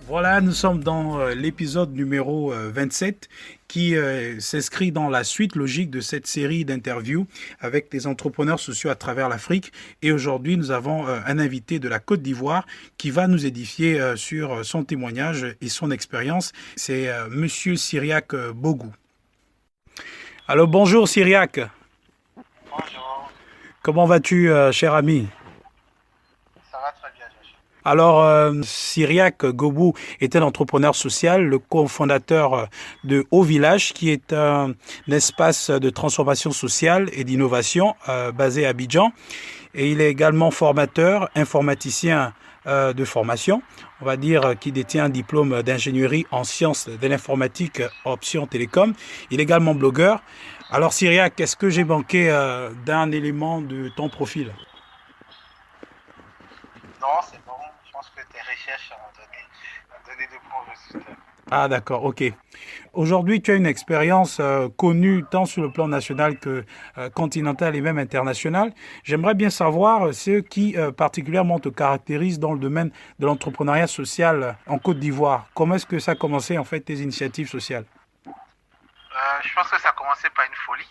Voilà, nous sommes dans l'épisode numéro 27 qui s'inscrit dans la suite logique de cette série d'interviews avec des entrepreneurs sociaux à travers l'Afrique. Et aujourd'hui, nous avons un invité de la Côte d'Ivoire qui va nous édifier sur son témoignage et son expérience. C'est Monsieur Cyriaque Bogou. Alors bonjour Cyriaque, Bonjour, comment vas-tu cher ami? ça va très bien, Joachim. Alors, Cyriaque Gobou est un entrepreneur social, le cofondateur de Haut Village, qui est un espace de transformation sociale et d'innovation basé à Abidjan. Et il est également formateur, informaticien de formation. On va dire qu'il détient un diplôme d'ingénierie en sciences de l'informatique option télécom. Il est également blogueur. Alors, Cyriaque, est-ce que j'ai manqué d'un élément de ton profil? Non, c'est bon, je pense que tes recherches ont donné de bons résultats. Ah d'accord, ok. Aujourd'hui, tu as une expérience connue tant sur le plan national que continental et même international. J'aimerais bien savoir ce qui particulièrement te caractérise dans le domaine de l'entrepreneuriat social en Côte d'Ivoire. Comment est-ce que ça a commencé en fait tes initiatives sociales? Je pense que ça a commencé par une folie,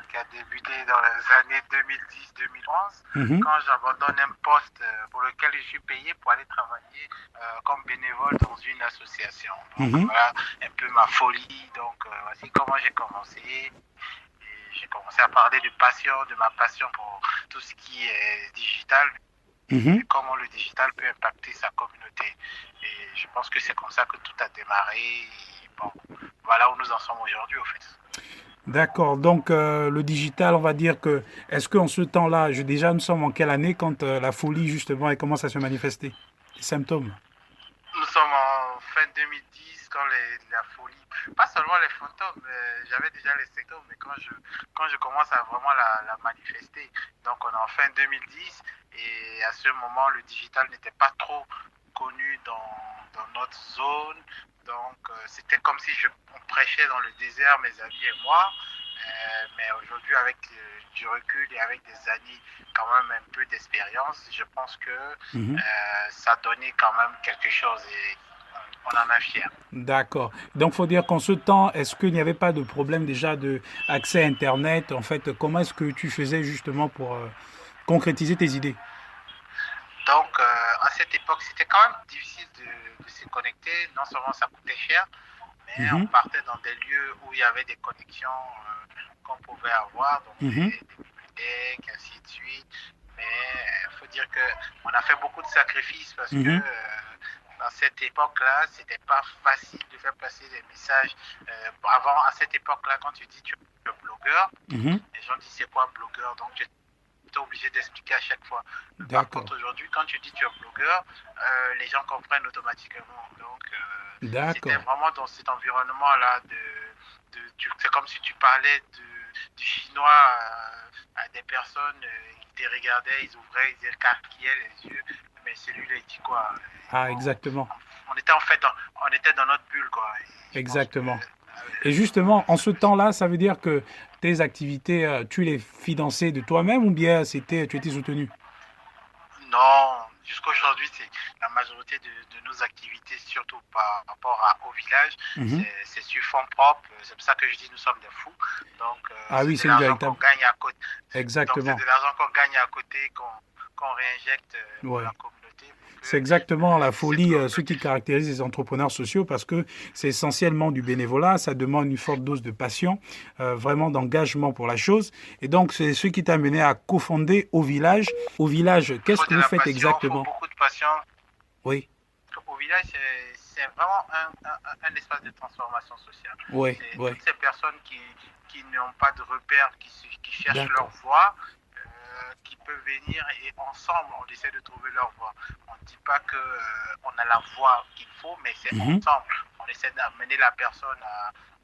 qui a débuté dans les années 2010-2011, Mhm, quand j'abandonne un poste pour lequel je suis payé pour aller travailler comme bénévole dans une association. Donc mhm. voilà un peu ma folie. Donc voici comment j'ai commencé. Et j'ai commencé à parler de ma passion pour tout ce qui est digital, Mhm. et comment le digital peut impacter sa communauté. Et je pense que c'est comme ça que tout a démarré. Et bon, voilà où nous en sommes aujourd'hui, au fait. D'accord. Donc le digital, on va dire que est-ce qu'en ce temps-là, déjà nous sommes en quelle année quand la folie justement elle commence à se manifester? Les symptômes. Nous sommes en fin 2010, quand la folie, pas seulement les fantômes, j'avais déjà les symptômes, mais quand je commence à vraiment la manifester, donc on est en fin 2010, et à ce moment, le digital n'était pas trop connu dans notre zone, donc c'était comme si on prêchait dans le désert, mes amis et moi, mais aujourd'hui, avec du recul et avec des années quand même un peu d'expérience, je pense que Mhm. ça donnait quand même quelque chose et on en est fier. D'accord. Donc, faut dire qu'en ce temps, est-ce qu'il n'y avait pas de problème déjà de accès à Internet? En fait, comment est-ce que tu faisais justement pour concrétiser tes idées? Donc, à cette époque, c'était quand même difficile de se connecter. Non seulement ça coûtait cher, mais on Mhm, partait dans des lieux où il y avait des connexions qu'on pouvait avoir, donc mhm, des bibliothèques, ainsi de suite. Mais il faut dire qu'on a fait beaucoup de sacrifices parce que mhm, dans cette époque-là, c'était pas facile de faire passer des messages. Avant, à cette époque-là, quand tu dis tu es blogueur, mhm. les gens disent c'est quoi blogueur, donc tu es obligé d'expliquer à chaque fois. Par D'accord. contre, aujourd'hui, quand tu dis tu es blogueur, les gens comprennent automatiquement. Donc, c'était D'accord. vraiment dans cet environnement-là c'est comme si tu parlais du chinois à des personnes qui te regardaient, ils ouvraient, ils écarquillaient les yeux, mais celui-là, il dit quoi? Ah, Bon, exactement. on était en fait on était dans notre bulle, quoi. Et je pense que Exactement. Et justement, en c'est ce un peu ça. temps-là, ça veut dire que tes activités, tu les finançais de toi-même ou bien tu étais soutenu? Non, jusqu'aujourd'hui, c'est la majorité de nos activités, surtout par rapport au village, Mhm. c'est sur fonds propres. C'est pour ça que je dis nous sommes des fous. Donc, Ah c'est oui, de c'est une l'argent qu'on véritable. gagne à côté. Donc, c'est Exactement. de l'argent qu'on gagne à côté, qu'on réinjecte pour Ouais. la communauté, pour que C'est exactement la cette folie, ce qui communauté. caractérise les entrepreneurs sociaux parce que c'est essentiellement du bénévolat, ça demande une forte dose de passion, vraiment d'engagement pour la chose. Et donc, c'est ce qui t'a mené à cofonder Au Village. Au Village, Il qu'est-ce faut que de vous la faites passion, il faut exactement? beaucoup de passion. Oui, Au village, c'est vraiment un espace de transformation sociale. oui, C'est oui. toutes ces personnes qui n'ont pas de repères, qui cherchent leur D'accord. voie, qui peuvent venir et ensemble, on essaie de trouver leur voie. On ne dit pas qu'on a la voie qu'il faut, mais c'est Mhm, ensemble. On essaie d'amener la personne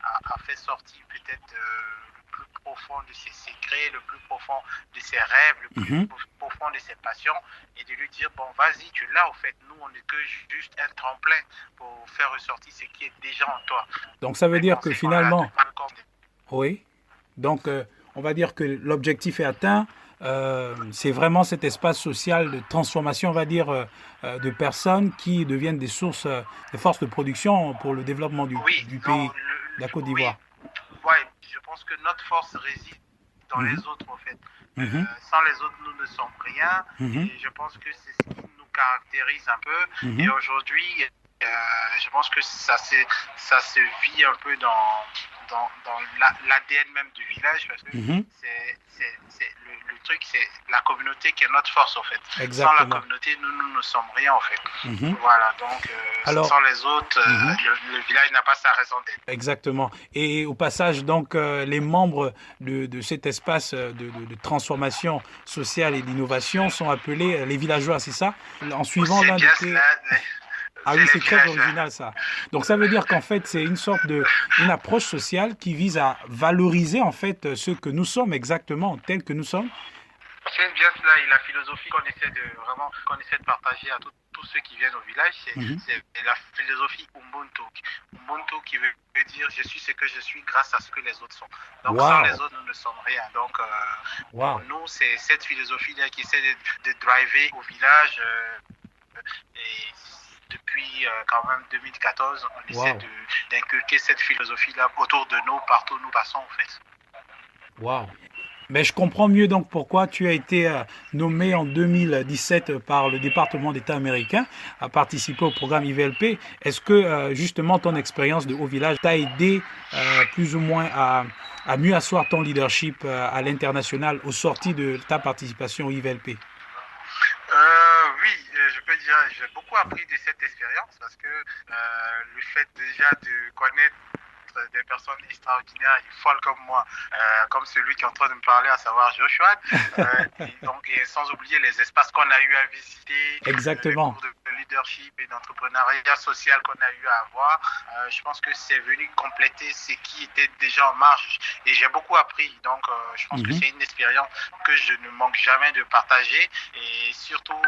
à faire sortir peut-être le plus profond de ses secrets, le plus profond de ses rêves, le plus mhm. profond de ses passions, et de lui dire, bon, vas-y, tu l'as, au fait, nous, on n'est que juste un tremplin pour faire ressortir ce qui est déjà en toi. Donc, ça veut Les dire que conseils qu'on a finalement, donnés comme des... oui. Donc, on va dire que l'objectif est atteint. c'est vraiment cet espace social de transformation, on va dire, de personnes qui deviennent des sources, des forces de production pour le développement Oui, du non, pays, de la Côte d'Ivoire. oui, ouais, je pense que notre force réside dans les Mhm, autres, en fait. mhm, Sans les autres, nous ne sommes rien. mhm, Et je pense que c'est ce qui nous caractérise un peu. Et mhm. aujourd'hui, je pense que ça se vit un peu dans l'ADN même du village parce que Mhm. le truc, c'est la communauté qui est notre force, en fait. Sans la Exactement. communauté, nous ne sommes rien, en fait. Mhm. Voilà, donc Alors, sans les autres, mhm, le village n'a pas sa raison d'être. exactement. Et au passage, donc, les membres de cet espace de transformation sociale et d'innovation sont appelés les villageois, c'est ça? En suivant C'est l'un de bien tes... cela, Ah c'est oui, les c'est très villageois. original ça. Donc ça veut dire qu'en fait, c'est une sorte de, une approche sociale qui vise à valoriser en fait ce que nous sommes exactement, tel que nous sommes. C'est bien cela et la philosophie qu'on essaie de partager à tous ceux qui viennent au village, Mhm. c'est la philosophie Ubuntu. Ubuntu qui veut dire je suis ce que je suis grâce à ce que les autres sont. Donc sans les Waouh, autres, nous ne sommes rien. Donc pour waouh, nous, c'est cette philosophie-là qui essaie de driver au village et depuis quand même 2014, on essaie waouh, d'inculquer cette philosophie-là autour de nous, partout où nous passons en fait. waouh. Mais je comprends mieux donc pourquoi tu as été nommé en 2017 par le département d'État américain à participer au programme IVLP. Est-ce que justement ton expérience de haut village t'a aidé plus ou moins à mieux asseoir ton leadership à l'international au sorti de ta participation au IVLP? Oui, je peux dire, j'ai beaucoup appris de cette expérience parce que le fait déjà de connaître des personnes extraordinaires et folles comme moi, comme celui qui est en train de me parler, à savoir Joshua, et sans oublier les espaces qu'on a eu à visiter, les Exactement. cours de leadership et d'entrepreneuriat social qu'on a eu à avoir. Je pense que c'est venu compléter ce qui était déjà en marche et j'ai beaucoup appris. Donc, je pense que Mhm. c'est une expérience que je ne manque jamais de partager et surtout,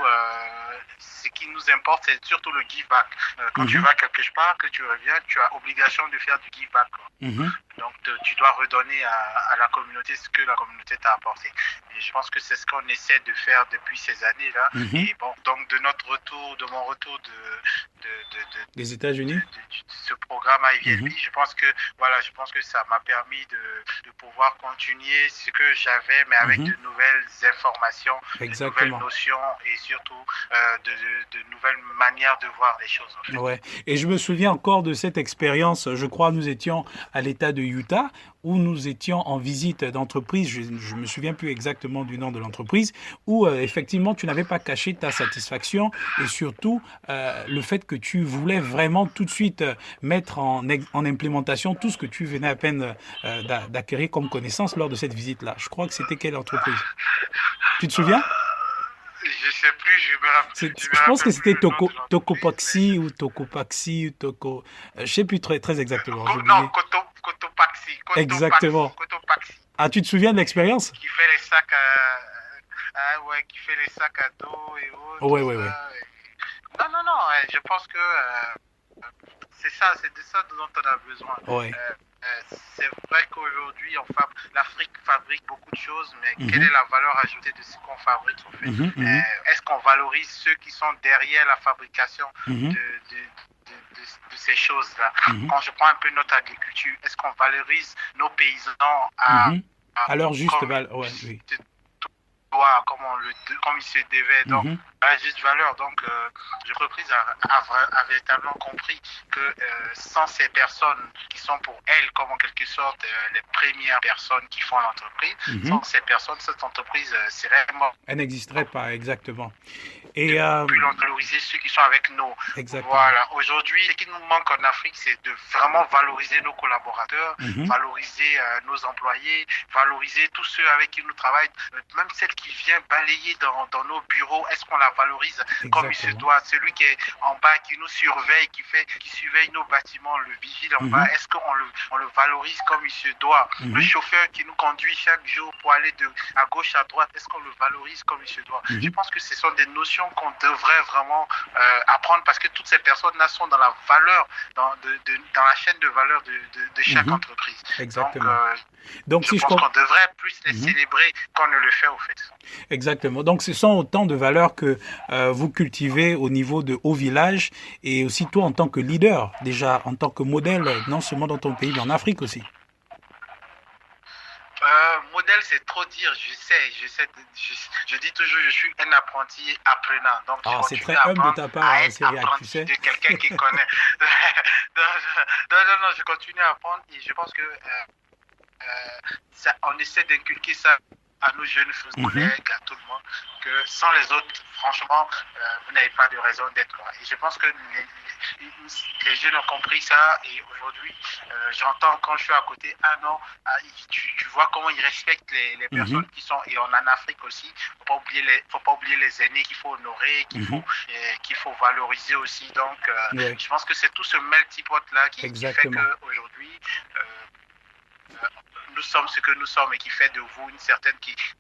ce qui nous importe, c'est surtout le give back. Quand tu Mhm. vas quelque part, que tu reviens, tu as obligation de faire du give back. Mhm. Donc, tu dois redonner à la communauté ce que la communauté t'a apporté. Et je pense que c'est ce qu'on essaie de faire depuis ces années-là. Mhm. Et bon, donc de notre retour, de mon retour Des États-Unis? de ce programme IVLP, Mhm. je pense que voilà, je pense que ça m'a permis de pouvoir continuer ce que j'avais, mais avec Mhm. de nouvelles informations, de nouvelles Exactement. notions et surtout de nouvelles manières de voir les choses en fait. Ouais. Et je me souviens encore de cette expérience. Je crois nous étions à l'État de Utah où nous étions en visite d'entreprise. Je me souviens plus exactement du nom de l'entreprise où effectivement tu n'avais pas caché ta satisfaction et surtout le fait que tu voulais vraiment tout de suite mettre en implémentation tout ce que tu venais à peine d'acquérir comme connaissance lors de cette visite-là. Je crois que c'était quelle entreprise? Tu te souviens? Je sais plus, je me Je pense que rappelle c'était plus le nom de l'entreprise, mais Tokopaxi ou Tokopaxi ou Toko. Je sais plus très exactement, j'ai Non, oublié. Exactement. Cotopaxi, Ah, tu te souviens de l'expérience? qui fait les sacs ouais, qui fait les sacs à dos et autres, tout Ouais, ouais, ouais. ça. Non, non, non, je pense que c'est ça, c'est de ça dont on a besoin. Ouais. C'est vrai qu'aujourd'hui, l'Afrique fabrique beaucoup de choses, mais quelle Mhm, est la valeur ajoutée de ce qu'on fabrique en fait? mhm, mhm, Est-ce qu'on valorise ceux qui sont derrière la fabrication mhm, de, de, de ces choses-là? mhm, Quand je prends un peu notre agriculture, est-ce qu'on valorise nos paysans mhm. à- À leur juste comme valeur. Ouais, oui. comme il se devait, donc Mhm, à la juste valeur. Donc, l'entreprise a véritablement compris que sans ces personnes qui sont pour elle, comme en quelque sorte les premières personnes qui font l'entreprise, mhm. sans ces personnes, cette entreprise serait morte. Elle n'existerait pas, exactement. De Et plus valoriser ceux qui sont avec nous. exactement. Voilà. Aujourd'hui, ce qui nous manque en Afrique, c'est de vraiment valoriser nos collaborateurs, Mhm, valoriser nos employés, valoriser tous ceux avec qui nous travaillons, même celle qui vient balayer dans nos bureaux. Est-ce qu'on la valorise comme il se exactement. doit? Celui qui est en bas, qui nous surveille, qui surveille nos bâtiments, le vigile en bas, Mhm, est-ce on le valorise comme il se doit? Le mhm, chauffeur qui nous conduit chaque jour pour aller à gauche, à droite, est-ce qu'on le valorise comme il se doit? Je mhm. pense que ce sont des notions qu'on devrait vraiment apprendre parce que toutes ces personnes-là sont dans la valeur, dans la chaîne de valeur de chaque Mhm. entreprise. Donc, Exactement. Donc, Je si je pense comprends. qu'on devrait plus les célébrer qu'on ne le fait au fait. Exactement. Donc, ce sont autant de valeurs que vous cultivez au niveau de Haut Village et aussi toi en tant que leader, déjà en tant que modèle, non seulement dans ton pays, mais en Afrique aussi. Modèle, c'est trop dire. Je dis toujours, je suis un apprenti apprenant. Donc, je Ah, c'est continue très à humble de apprendre ta part, à être Cyriac, tu apprenti sais. de quelqu'un qui connaît. Non, je continue à apprendre et je pense que on essaie d'inculquer ça à nos jeunes Mhm, collègues, à tout le monde, que sans les autres, franchement, vous n'avez pas de raison d'être là. Et je pense que les jeunes ont compris ça et aujourd'hui, j'entends quand je suis à côté, ah non, tu vois comment ils respectent les mhm, personnes qui sont, et on en Afrique aussi, faut pas oublier les aînés qu'il faut honorer, mhm. qu'il faut valoriser aussi. Donc, Ouais, je pense que c'est tout ce melting pot là qui fait exactement. qu'aujourd'hui, nous sommes ce que nous sommes et qui fait de vous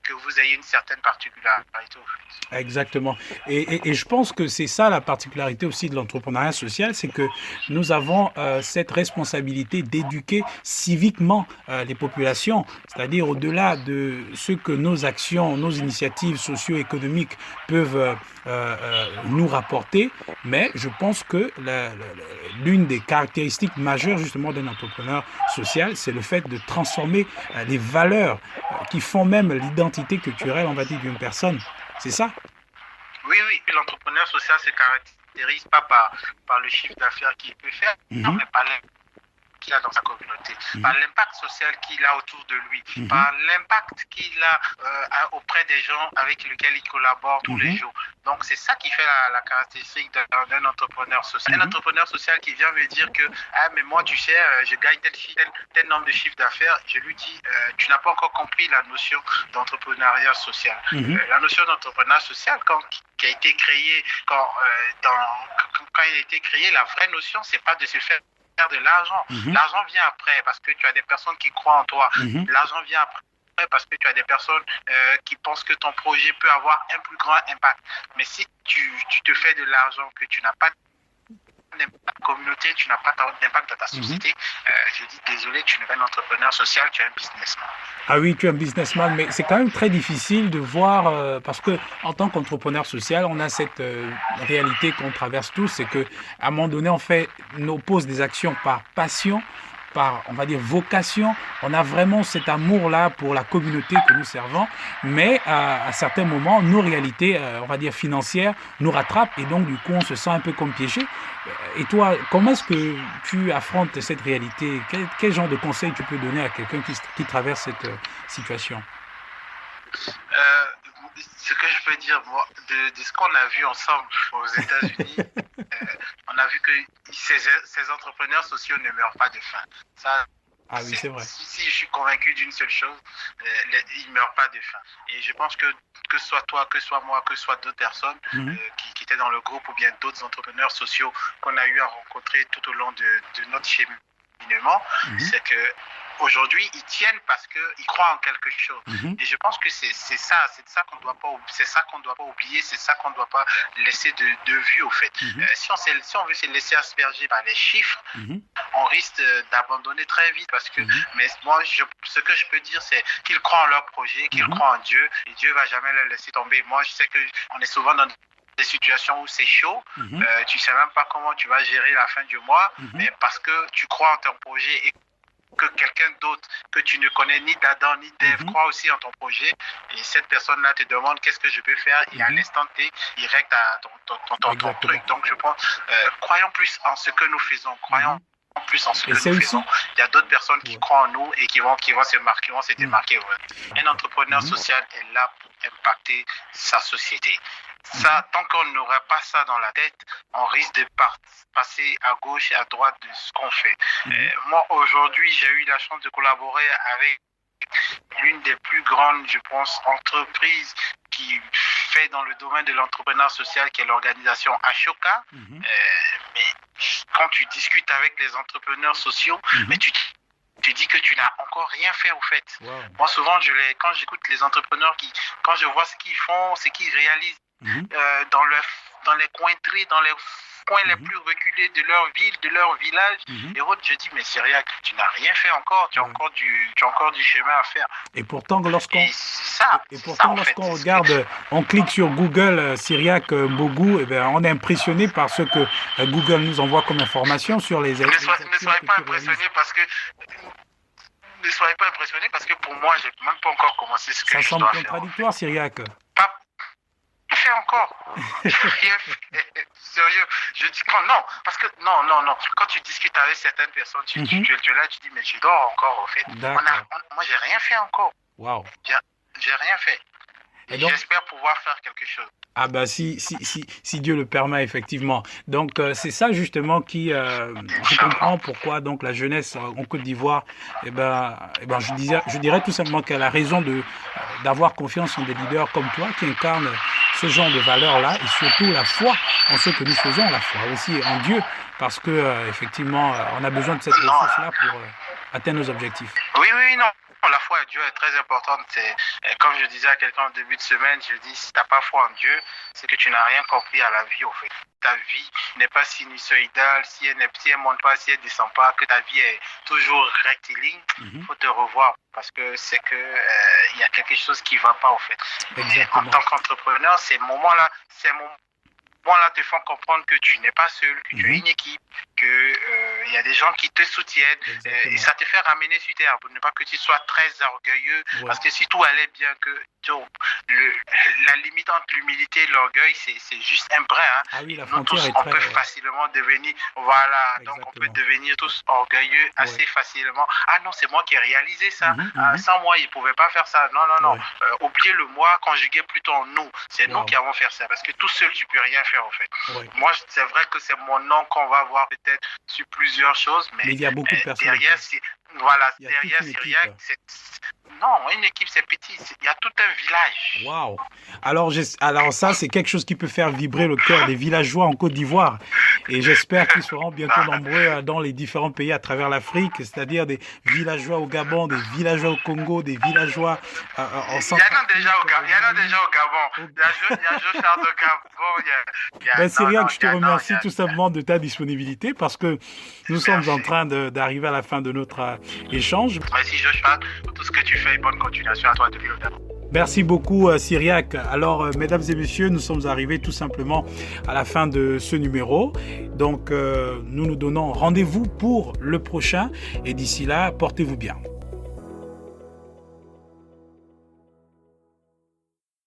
que vous ayez une certaine particularité au fait. Exactement. Et je pense que c'est ça la particularité aussi de l'entrepreneuriat social, c'est que nous avons cette responsabilité d'éduquer civiquement les populations, c'est-à-dire au-delà de ce que nos actions, nos initiatives socio-économiques peuvent nous rapporter, mais je pense que l'une des caractéristiques majeures justement d'un entrepreneur social, c'est le fait de transformer les valeurs qui font même l'identité culturelle, on va dire, d'une personne. C'est ça? Oui, oui, l'entrepreneur social se caractérise pas par le chiffre d'affaires qu'il peut faire, Mhm, mais par qu'il a dans sa communauté, par mhm, l'impact social qu'il a autour de lui, mhm, par l'impact qu'il a auprès des gens avec lesquels il collabore tous les mhm, jours. Donc c'est ça qui fait la caractéristique d'un entrepreneur social. Un mhm, entrepreneur social qui vient me dire que ah mais moi tu sais je gagne tel nombre de chiffres d'affaires, je lui dis tu n'as pas encore compris la notion d'entrepreneuriat social. mhm, La notion d'entrepreneuriat social qui a été créée quand il a été créé, la vraie notion c'est pas de se faire de l'argent. mhm, L'argent vient après parce que tu as des personnes qui croient en toi. mhm. L'argent vient après parce que tu as des personnes qui pensent que ton projet peut avoir un plus grand impact. Mais si tu te fais de l'argent, que tu n'as pas d'impact dans la communauté, tu n'as pas d'impact dans ta Mhm. société, je dis désolé, tu n'es pas un entrepreneur social, tu es un businessman. Ah oui, tu es un businessman, mais c'est quand même très difficile de voir, parce que en tant qu'entrepreneur social, on a cette réalité qu'on traverse tous, c'est que à un moment donné, on pose des actions par passion, par, on va dire, vocation. On a vraiment cet amour-là pour la communauté que nous servons, mais à certains moments, nos réalités, on va dire, financières, nous rattrapent et donc, du coup, on se sent un peu comme piégé. Et toi, comment est-ce que tu affrontes cette réalité? Quel genre de conseil tu peux donner à quelqu'un qui traverse cette situation? Euh, Ce que je peux dire, moi, de ce qu'on a vu ensemble aux États-Unis, on a vu que ces entrepreneurs sociaux ne meurent pas de faim. Ça, Ah oui, c'est vrai. si je suis convaincu d'une seule chose, ils ne meurent pas de faim. Et je pense que ce soit toi, que ce soit moi, que ce soit d'autres personnes Mhm, qui étaient dans le groupe ou bien d'autres entrepreneurs sociaux qu'on a eu à rencontrer tout au long de notre cheminement, mhm, c'est que aujourd'hui ils tiennent parce qu'ils croient en quelque chose. mhm, Et je pense que c'est ça qu'on doit pas, c'est ça qu'on doit pas oublier, c'est ça qu'on ne doit pas laisser de vue au fait. mhm, Si on veut se laisser asperger par les chiffres, mhm, on risque d'abandonner très vite parce que, mhm, mais moi, ce que je peux dire, c'est qu'ils croient en leur projet, qu'ils mhm, croient en Dieu, et Dieu va jamais les laisser tomber. Moi, je sais que on est souvent dans des situations où c'est chaud, mhm, tu sais même pas comment tu vas gérer la fin du mois, mhm, mais parce que tu crois en ton projet et que quelqu'un d'autre que tu ne connais ni d'Adam ni d'Ève mhm. croit aussi en ton projet et cette personne-là te demande qu'est-ce que je peux faire et à Mhm. l'instant T, il règle ton Exactement. truc. Donc je pense, croyons plus en ce que nous faisons, croyons Mhm. plus en ce Et que c'est nous faisons. aussi. Il y a d'autres personnes qui Ouais. croient en nous et qui vont se marquer, vont se Mhm. démarquer. Ouais. Un entrepreneur Mhm. social est là pour impacter sa société. Mhm. Ça, tant qu'on n'aura pas ça dans la tête, on risque de passer à gauche et à droite de ce qu'on fait. Mhm. Moi, aujourd'hui, j'ai eu la chance de collaborer avec l'une des plus grandes, je pense, entreprises qui fait dans le domaine de l'entrepreneuriat social, qui est l'organisation Ashoka. Mhm. Mais quand tu discutes avec les entrepreneurs sociaux, mais Mhm. tu dis que tu n'as encore rien fait au fait. Wow. Moi, souvent, quand j'écoute les entrepreneurs, quand je vois ce qu'ils font, ce qu'ils réalisent Mhm. dans les cointeries, dans les coins les plus reculés de leur ville, de leur village. Et autres, je dis, mais Syriac, tu n'as rien fait encore, tu as encore du chemin à faire. Et pourtant, lorsqu'on lorsqu'on regarde, on clique sur Google Syriac Mbogou, eh bien, on est impressionné par ce que Google nous envoie comme information sur les Ne soyez pas impressionné parce que pour moi, je n'ai même pas encore commencé ce que je dois faire. Ça semble contradictoire, Syriac. Pas fait encore. Rien fait. Sérieux. Je dis non, parce que non. Quand tu discutes avec certaines personnes, tu es là, tu dis, mais je dors encore, en fait. Moi, j'ai rien fait encore. Waouh. J'ai rien fait. Et donc, j'espère pouvoir faire quelque chose. Ah ben si Dieu le permet, effectivement. Donc c'est ça justement qui je comprends pourquoi donc la jeunesse en Côte d'Ivoire, je dirais tout simplement qu'elle a raison d'avoir confiance en des leaders comme toi qui incarnent ce genre de valeurs-là et surtout la foi en ce que nous faisons, la foi aussi en Dieu, parce que effectivement on a besoin de cette ressource-là pour atteindre nos objectifs. Oui, non. La foi en Dieu est très importante. Comme je disais à quelqu'un en début de semaine, je dis, si tu n'as pas foi en Dieu, c'est que tu n'as rien compris à la vie, au fait. Ta vie n'est pas sinusoïdale, si elle ne monte pas, si elle ne descend pas, que ta vie est toujours rectiligne, il faut te revoir parce que c'est que il y a quelque chose qui ne va pas, au fait. En tant qu'entrepreneur, ces moments-là te font comprendre que tu n'es pas seul, que tu as une équipe, que y a des gens qui te soutiennent et ça te fait ramener sur terre pour ne pas que tu sois très orgueilleux parce que si tout allait bien, que la limite entre l'humilité et l'orgueil, c'est juste un brin. Ah oui, la nous tous, on peut facilement devenir, donc on peut devenir tous orgueilleux assez facilement. Ah non, c'est moi qui ai réalisé ça. Sans moi, il ne pouvait pas faire ça. Non. Oubliez le moi, conjuguez plutôt en nous. C'est nous qui avons fait ça parce que tout seul, tu ne peux rien faire en fait. Moi, c'est vrai que c'est mon nom qu'on va voir peut-être sur plusieurs choses, mais il y a beaucoup de personnes. Derrière Syriac, une équipe, c'est petit. Il y a tout un village. Waouh! Alors ça, c'est quelque chose qui peut faire vibrer le cœur des villageois en Côte d'Ivoire. Et j'espère qu'ils seront bientôt nombreux dans les différents pays à travers l'Afrique, c'est-à-dire des villageois au Gabon, des villageois au Congo, des villageois en Centrafrique. Il y en a déjà au Gabon. Il y a Joshard au Gabon. Syriac, je te remercie tout simplement de ta disponibilité parce que nous sommes en train d'arriver à la fin de notre échange. Merci Joshua pour tout ce que tu fais et bonne continuation à toi depuis le début. Merci beaucoup Syriac. Alors mesdames et messieurs, nous sommes arrivés tout simplement à la fin de ce numéro. Donc nous nous donnons rendez-vous pour le prochain et d'ici là, portez-vous bien.